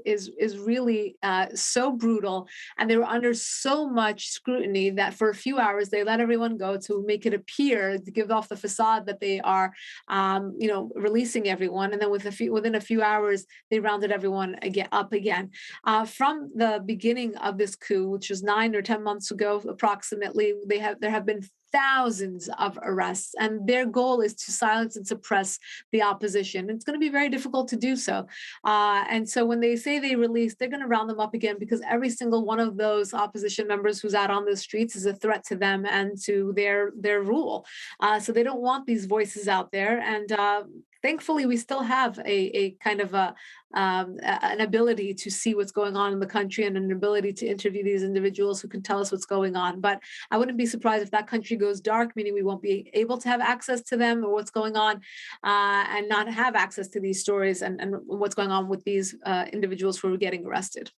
really so brutal, and they were under so much scrutiny that for a few hours they let everyone go to make it appear, to give off the facade that they are releasing everyone, and then within a few hours they rounded everyone up again. From the beginning of this coup, which was 9 or 10 months ago approximately, there have been thousands of arrests, and their goal is to silence and suppress the opposition. It's going to be very difficult to do so. And so when they say they release, they're going to round them up again, because every single one of those opposition members who's out on the streets is a threat to them and to their rule. So they don't want these voices out there. And thankfully, we still have a kind of an ability to see what's going on in the country, and an ability to interview these individuals who can tell us what's going on. But I wouldn't be surprised if that country goes dark, meaning we won't be able to have access to them or what's going on, and not have access to these stories and what's going on with these individuals who are getting arrested.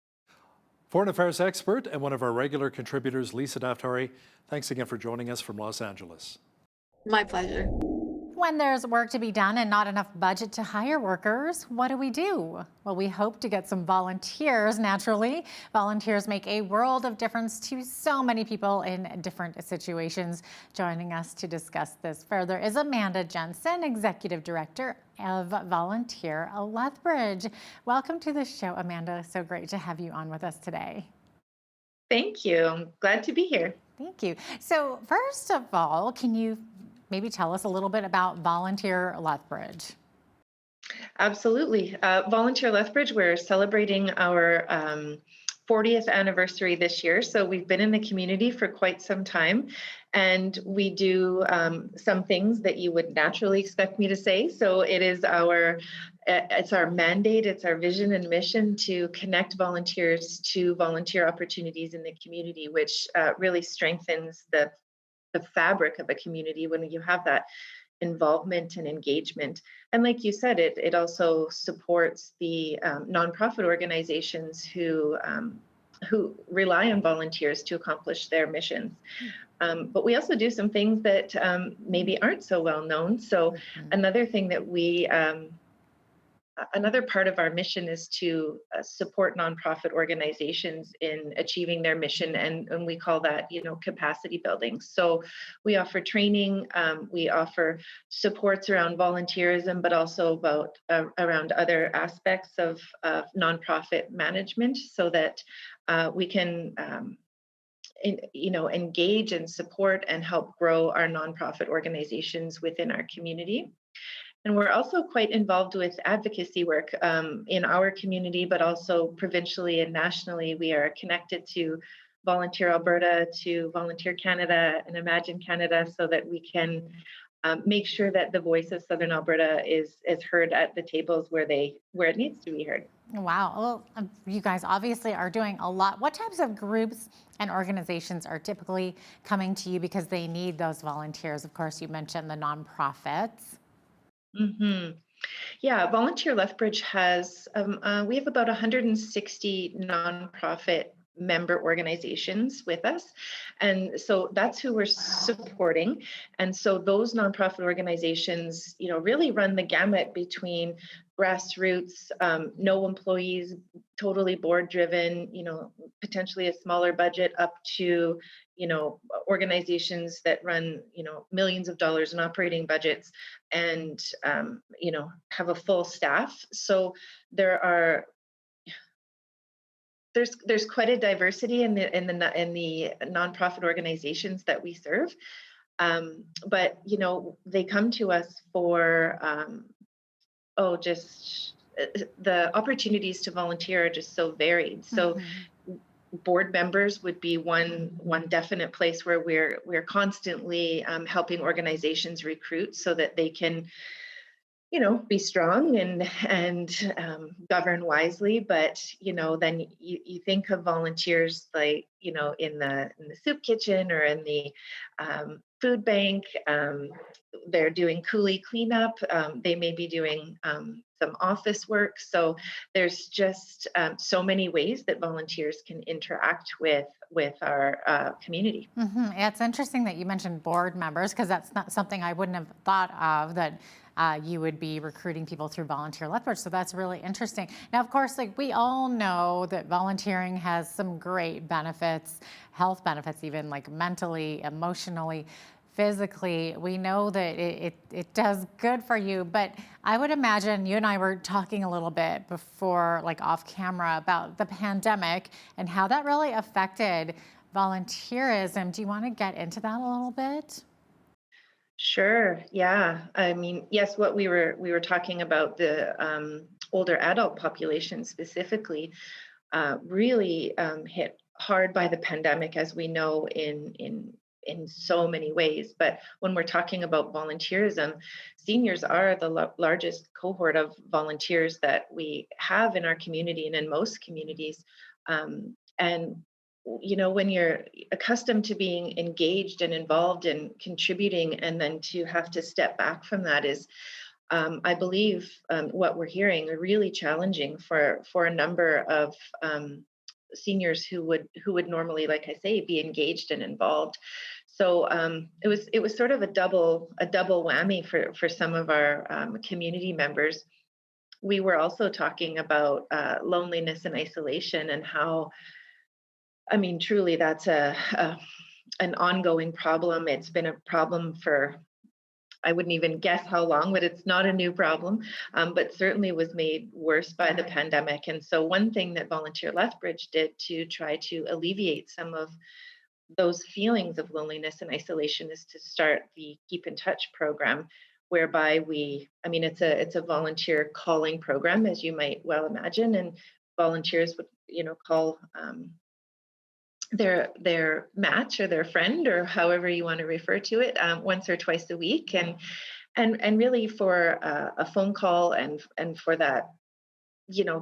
Foreign affairs expert and one of our regular contributors, Lisa Daftari, thanks again for joining us from Los Angeles. My pleasure. When there's work to be done and not enough budget to hire workers, what do? Well, we hope to get some volunteers, naturally. Volunteers make a world of difference to so many people in different situations. Joining us to discuss this further is Amanda Jensen, Executive Director of Volunteer Lethbridge. Welcome to the show, Amanda. So great to have you on with us today. Thank you. I'm glad to be here. Thank you. So first of all, can you maybe tell us a little bit about Volunteer Lethbridge? Absolutely. Volunteer Lethbridge, we're celebrating our 40th anniversary this year. So we've been in the community for quite some time, and we do some things that you would naturally expect me to say. So it's our mandate, it's our vision and mission to connect volunteers to volunteer opportunities in the community, which really strengthens the fabric of a community when you have that involvement and engagement. And like you said, it also supports the nonprofit organizations who rely on volunteers to accomplish their missions. But we also do some things that maybe aren't so well known. So another thing that another part of our mission is to support nonprofit organizations in achieving their mission, and we call that, capacity building. So we offer training, we offer supports around volunteerism, but also around other aspects of nonprofit management, so that we can engage and support and help grow our nonprofit organizations within our community. And we're also quite involved with advocacy work in our community, but also provincially and nationally. We are connected to Volunteer Alberta, to Volunteer Canada, and Imagine Canada, so that we can make sure that the voice of Southern Alberta is heard at the tables where it needs to be heard. Wow. Well, you guys obviously are doing a lot. What types of groups and organizations are typically coming to you because they need those volunteers? Of course, you mentioned the nonprofits. Mm-hmm. Yeah, Volunteer Lethbridge has, we have about 160 nonprofit member organizations with us. And so that's who we're supporting. And so those nonprofit organizations, really run the gamut between grassroots, no employees, totally board driven, potentially a smaller budget, up to, organizations that run, millions of dollars in operating budgets and, have a full staff. So there's quite a diversity in the nonprofit organizations that we serve. But, they come to us for, just the opportunities to volunteer are just so varied. So board members would be one definite place where we're constantly helping organizations recruit so that they can, be strong and govern wisely. But then you think of volunteers like in the soup kitchen or in the food bank. They're doing coulee cleanup. They may be doing some office work. So there's just so many ways that volunteers can interact with our community. Yeah, it's interesting that you mentioned board members, because that's not something I wouldn't have thought of, that you would be recruiting people through Volunteer Lethbridge. So that's really interesting. Now, of course, like we all know that volunteering has some great benefits, health benefits, even like mentally, emotionally, physically. We know that it does good for you, but I would imagine you and I were talking a little bit before, like off camera, about the pandemic and how that really affected volunteerism. Do you want to get into that a little bit? Sure. Yeah. I mean, yes, what we were talking about, the older adult population specifically, really hit hard by the pandemic, as we know, in so many ways. But when we're talking about volunteerism, seniors are the largest cohort of volunteers that we have in our community and in most communities. And when you're accustomed to being engaged and involved and contributing, and then to have to step back from that is, I believe, what we're hearing, are really challenging for a number of seniors who would normally, like I say, be engaged and involved. So it was sort of a double whammy for some of our community members. We were also talking about loneliness and isolation, and how, I mean, truly, that's an ongoing problem. It's been a problem for, I wouldn't even guess how long, but it's not a new problem, but certainly was made worse by the pandemic. And so one thing that Volunteer Lethbridge did to try to alleviate some of those feelings of loneliness and isolation is to start the Keep in Touch program, whereby it's a volunteer calling program, as you might well imagine, and volunteers would call their match or their friend, or however you want to refer to it, once or twice a week, and really for a phone call and for that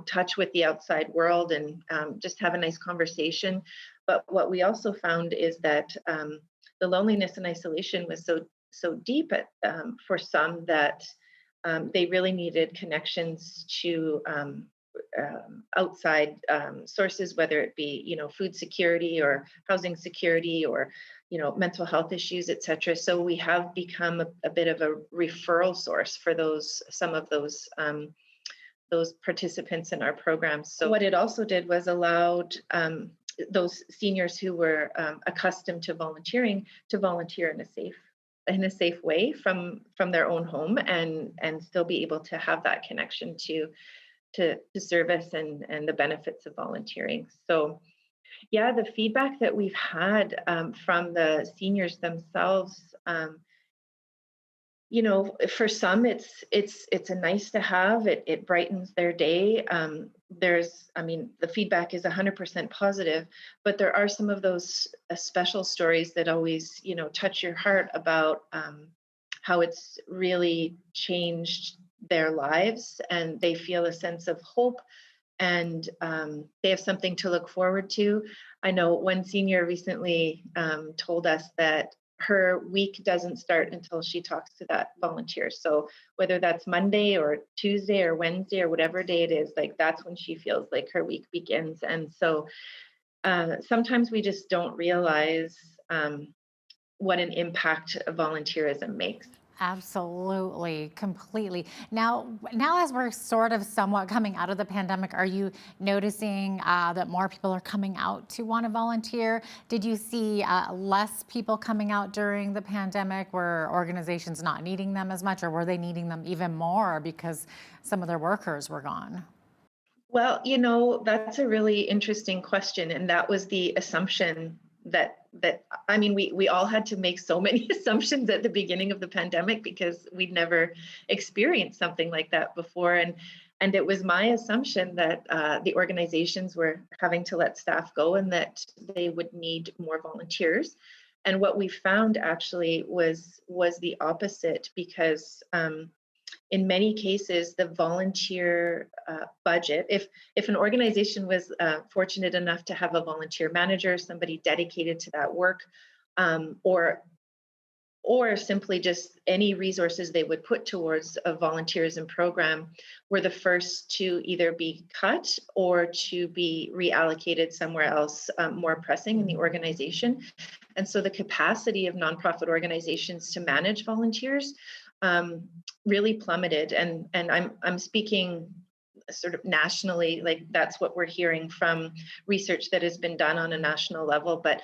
touch with the outside world, and just have a nice conversation. But what we also found is that the loneliness and isolation was so deep for some that they really needed connections to outside sources, whether it be food security or housing security, or mental health issues, etc. So we have become a bit of a referral source for some of those participants in our programs. So what it also did was allowed those seniors who were accustomed to volunteering to volunteer in a safe way from their own home, and still be able to have that connection to service and the benefits of volunteering. So yeah, the feedback that we've had from the seniors themselves, for some it's a nice to have. It brightens their day. The feedback is 100% positive, but there are some of those special stories that always touch your heart about how it's really changed their lives, and they feel a sense of hope, and they have something to look forward to. I know one senior recently told us that her week doesn't start until she talks to that volunteer. So whether that's Monday or Tuesday or Wednesday or whatever day it is, like that's when she feels like her week begins. And so sometimes we just don't realize what an impact volunteerism makes. Absolutely, completely. Now as we're sort of somewhat coming out of the pandemic, are you noticing that more people are coming out to want to volunteer? Did you see less people coming out during the pandemic? Were organizations not needing them as much, or were they needing them even more because some of their workers were gone? Well, that's a really interesting question. And that was the assumption that we all had to make so many assumptions at the beginning of the pandemic, because we'd never experienced something like that before. And it was my assumption that the organizations were having to let staff go and that they would need more volunteers. And what we found actually was the opposite, because in many cases, the volunteer budget, if an organization was fortunate enough to have a volunteer manager, somebody dedicated to that work, or simply just any resources they would put towards a volunteerism program, were the first to either be cut or to be reallocated somewhere else more pressing in the organization. And so the capacity of nonprofit organizations to manage volunteers really plummeted. And I'm speaking sort of nationally, like that's what we're hearing from research that has been done on a national level, but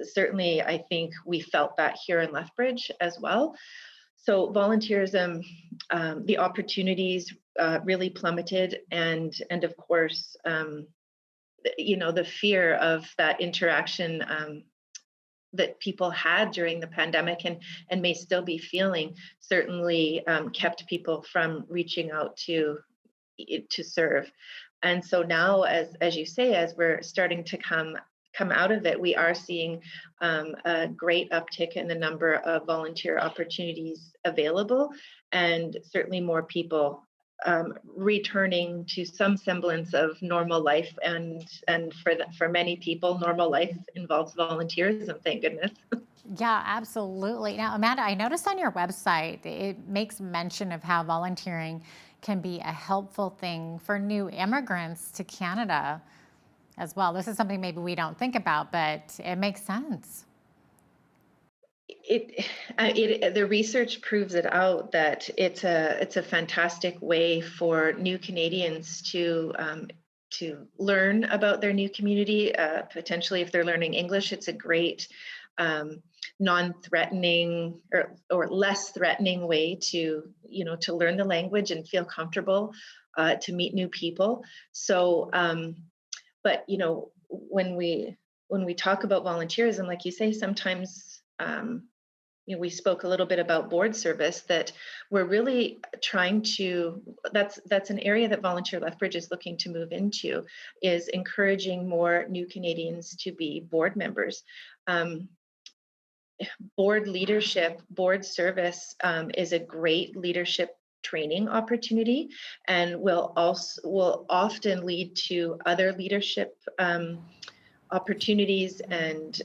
certainly I think we felt that here in Lethbridge as well. So volunteerism, the opportunities really plummeted, and of course, the fear of that interaction that people had during the pandemic and may still be feeling certainly kept people from reaching out to serve. And so now, as you say, as we're starting to come out of it, we are seeing a great uptick in the number of volunteer opportunities available, and certainly more people returning to some semblance of normal life. And for many people, normal life involves volunteerism, thank goodness. Yeah, absolutely. Now, Amanda, I noticed on your website, it makes mention of how volunteering can be a helpful thing for new immigrants to Canada as well. This is something maybe we don't think about, but it makes sense. The research proves it out that it's a fantastic way for new Canadians to learn about their new community. Potentially, if they're learning English, it's a great non-threatening or less threatening way to learn the language and feel comfortable to meet new people. So, but when we talk about volunteerism, like you say, sometimes we spoke a little bit about board service, that we're really trying to, that's an area that Volunteer Lethbridge is looking to move into, is encouraging more new Canadians to be board members. Board leadership, board service is a great leadership training opportunity, and will often lead to other leadership opportunities and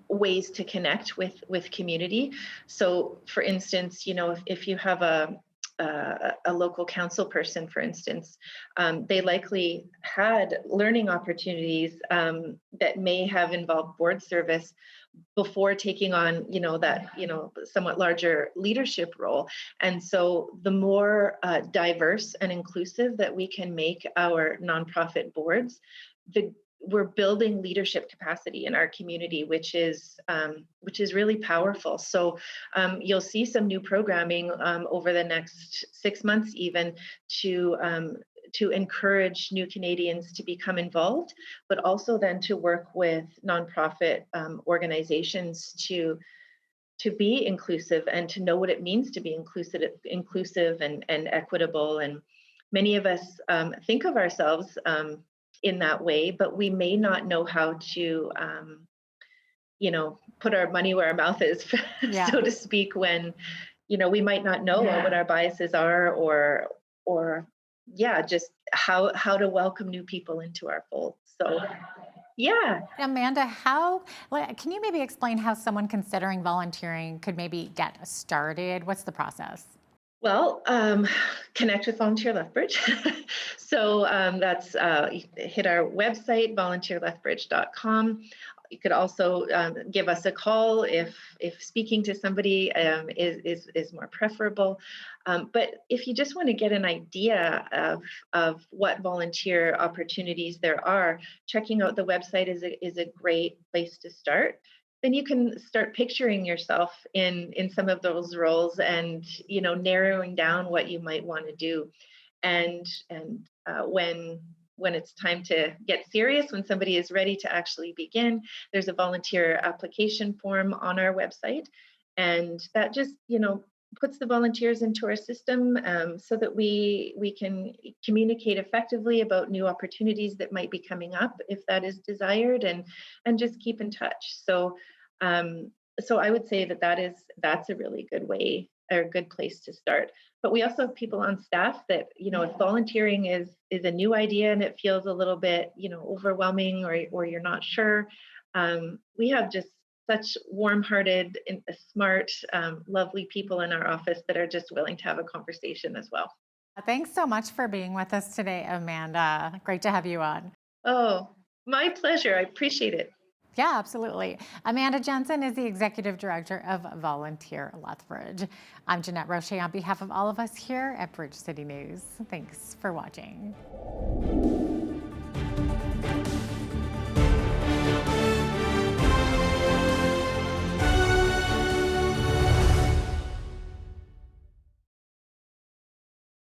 ways to connect with community. So for instance, if you have a local council person, for instance, they likely had learning opportunities that may have involved board service before taking on, that, somewhat larger leadership role. And so the more diverse and inclusive that we can make our nonprofit boards, we're building leadership capacity in our community, which is really powerful. So you'll see some new programming over the next 6 months, even to encourage new Canadians to become involved, but also then to work with nonprofit organizations to be inclusive and to know what it means to be inclusive and equitable. And many of us think of ourselves in that way, but we may not know how to, put our money where our mouth is, so to speak, when, we might not know what our biases are, or just how to welcome new people into our fold. So, Amanda, can you maybe explain how someone considering volunteering could maybe get started? What's the process? Well, connect with Volunteer Lethbridge. So that's hit our website, volunteerlethbridge.com. You could also give us a call if speaking to somebody is more preferable. But if you just want to get an idea of what volunteer opportunities there are, checking out the website is a great place to start. Then you can start picturing yourself in some of those roles, and narrowing down what you might want to do. And when it's time to get serious, when somebody is ready to actually begin, there's a volunteer application form on our website, and that just puts the volunteers into our system so that we can communicate effectively about new opportunities that might be coming up if that is desired, and just keep in touch. So so I would say that's a really good way or a good place to start. But we also have people on staff that, you know, if volunteering is a new idea and it feels a little bit, you know, overwhelming, or you're not sure, we have just such warm-hearted and smart, lovely people in our office that are just willing to have a conversation as well. Thanks so much for being with us today, Amanda. Great to have you on. Oh, my pleasure. I appreciate it. Yeah, absolutely. Amanda Jensen is the Executive Director of Volunteer Lethbridge. I'm Jeanette Roche on behalf of all of us here at Bridge City News. Thanks for watching.